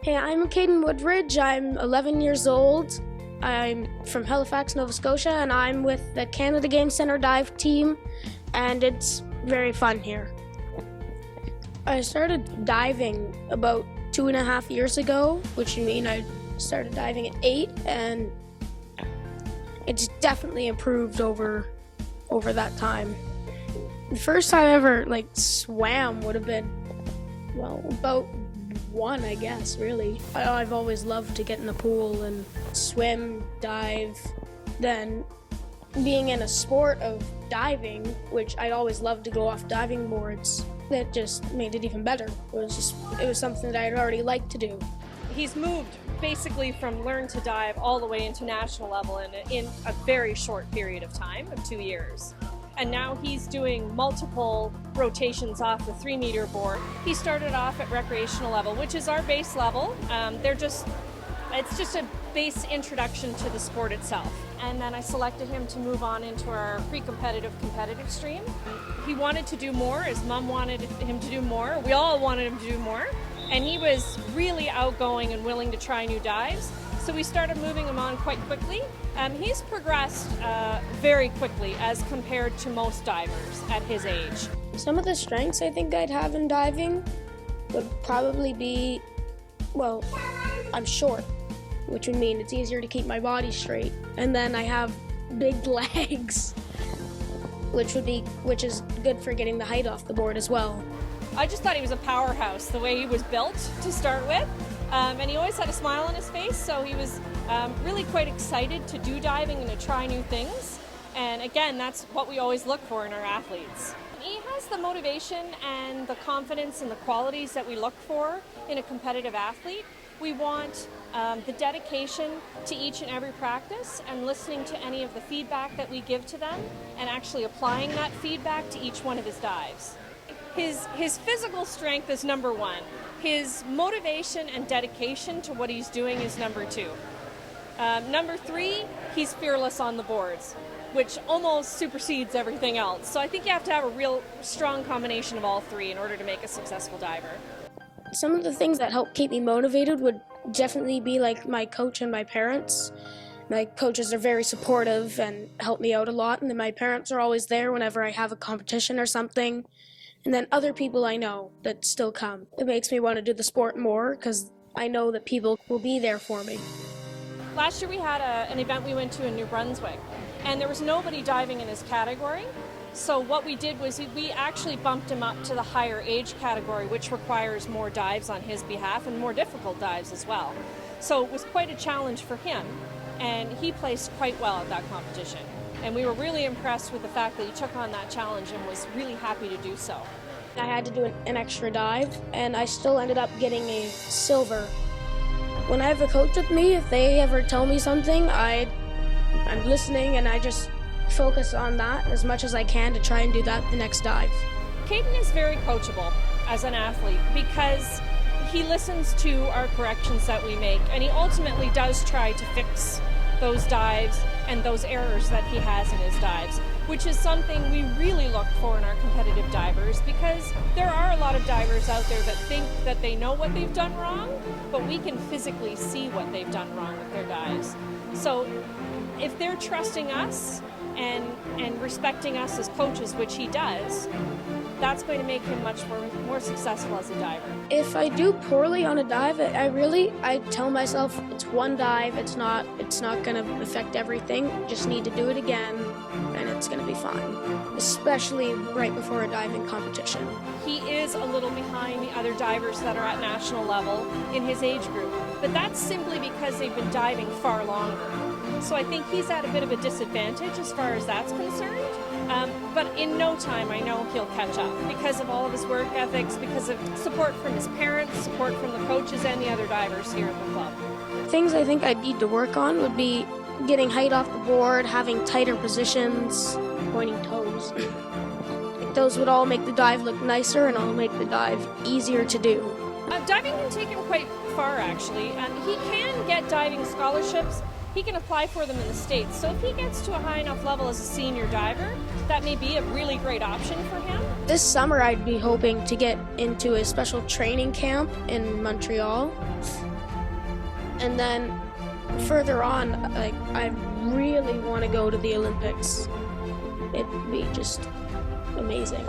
Hey, I'm Kayden Woodridge. I'm 11 years old. I'm from Halifax, Nova Scotia, and I'm with the Canada Game Centre dive team, and it's very fun here. I started diving about 2.5 years ago, which would mean I started diving at 8, and it's definitely improved over that time. The first time I ever swam would have been, about 1, I guess, really. I've always loved to get in the pool and swim, dive. Then being in a sport of diving, which I always loved to go off diving boards, that just made it even better. It was something that I'd already liked to do. He's moved basically from learn to dive all the way into national level in a very short period of time, of 2 years. And now he's doing multiple rotations off the 3-meter board. He started off at recreational level, which is our base level. It's just a base introduction to the sport itself. And then I selected him to move on into our pre-competitive competitive stream. He wanted to do more, his mom wanted him to do more, we all wanted him to do more. And he was really outgoing and willing to try new dives. So we started moving him on quite quickly. He's progressed very quickly as compared to most divers at his age. Some of the strengths I think I'd have in diving would probably be, I'm short, which would mean it's easier to keep my body straight. And then I have big legs, which is good for getting the height off the board as well. I just thought he was a powerhouse, the way he was built to start with. And he always had a smile on his face, so he was really quite excited to do diving and to try new things. And again, that's what we always look for in our athletes. He has the motivation and the confidence and the qualities that we look for in a competitive athlete. We want the dedication to each and every practice and listening to any of the feedback that we give to them and actually applying that feedback to each one of his dives. His physical strength is number 1. His motivation and dedication to what he's doing is number 2. Number 3, he's fearless on the boards, which almost supersedes everything else. So I think you have to have a real strong combination of all 3 in order to make a successful diver. Some of the things that help keep me motivated would definitely be my coach and my parents. My coaches are very supportive and help me out a lot, and then my parents are always there whenever I have a competition or something. And then other people I know that still come. It makes me want to do the sport more because I know that people will be there for me. Last year we had an event we went to in New Brunswick, and there was nobody diving in his category. So what we did was we actually bumped him up to the higher age category, which requires more dives on his behalf and more difficult dives as well. So it was quite a challenge for him, and he placed quite well at that competition. And we were really impressed with the fact that he took on that challenge and was really happy to do so. I had to do an extra dive, and I still ended up getting a silver. When I have a coach with me, if they ever tell me something, I'm listening, and I just focus on that as much as I can to try and do that the next dive. Kayden is very coachable as an athlete because he listens to our corrections that we make, and he ultimately does try to fix those dives and those errors that he has in his dives, which is something we really look for in our competitive divers, because there are a lot of divers out there that think that they know what they've done wrong, but we can physically see what they've done wrong with their dives. So if they're trusting us and respecting us as coaches, which he does, that's going to make him much more successful as a diver. If I do poorly on a dive, I tell myself it's one dive, it's not going to affect everything, just need to do it again and it's going to be fine, especially right before a diving competition. He is a little behind the other divers that are at national level in his age group, but that's simply because they've been diving far longer. So I think he's at a bit of a disadvantage as far as that's concerned. But in no time, I know he'll catch up because of all of his work ethics, because of support from his parents, support from the coaches and the other divers here at the club. Things I think I'd need to work on would be getting height off the board, having tighter positions, pointing toes. Those would all make the dive look nicer and all make the dive easier to do. Diving can take him quite far, actually. He can get diving scholarships. He can apply for them in the States. So if he gets to a high enough level as a senior diver, that may be a really great option for him. This summer I'd be hoping to get into a special training camp in Montreal And then further on, like, I really want to go to the Olympics. It'd be just amazing.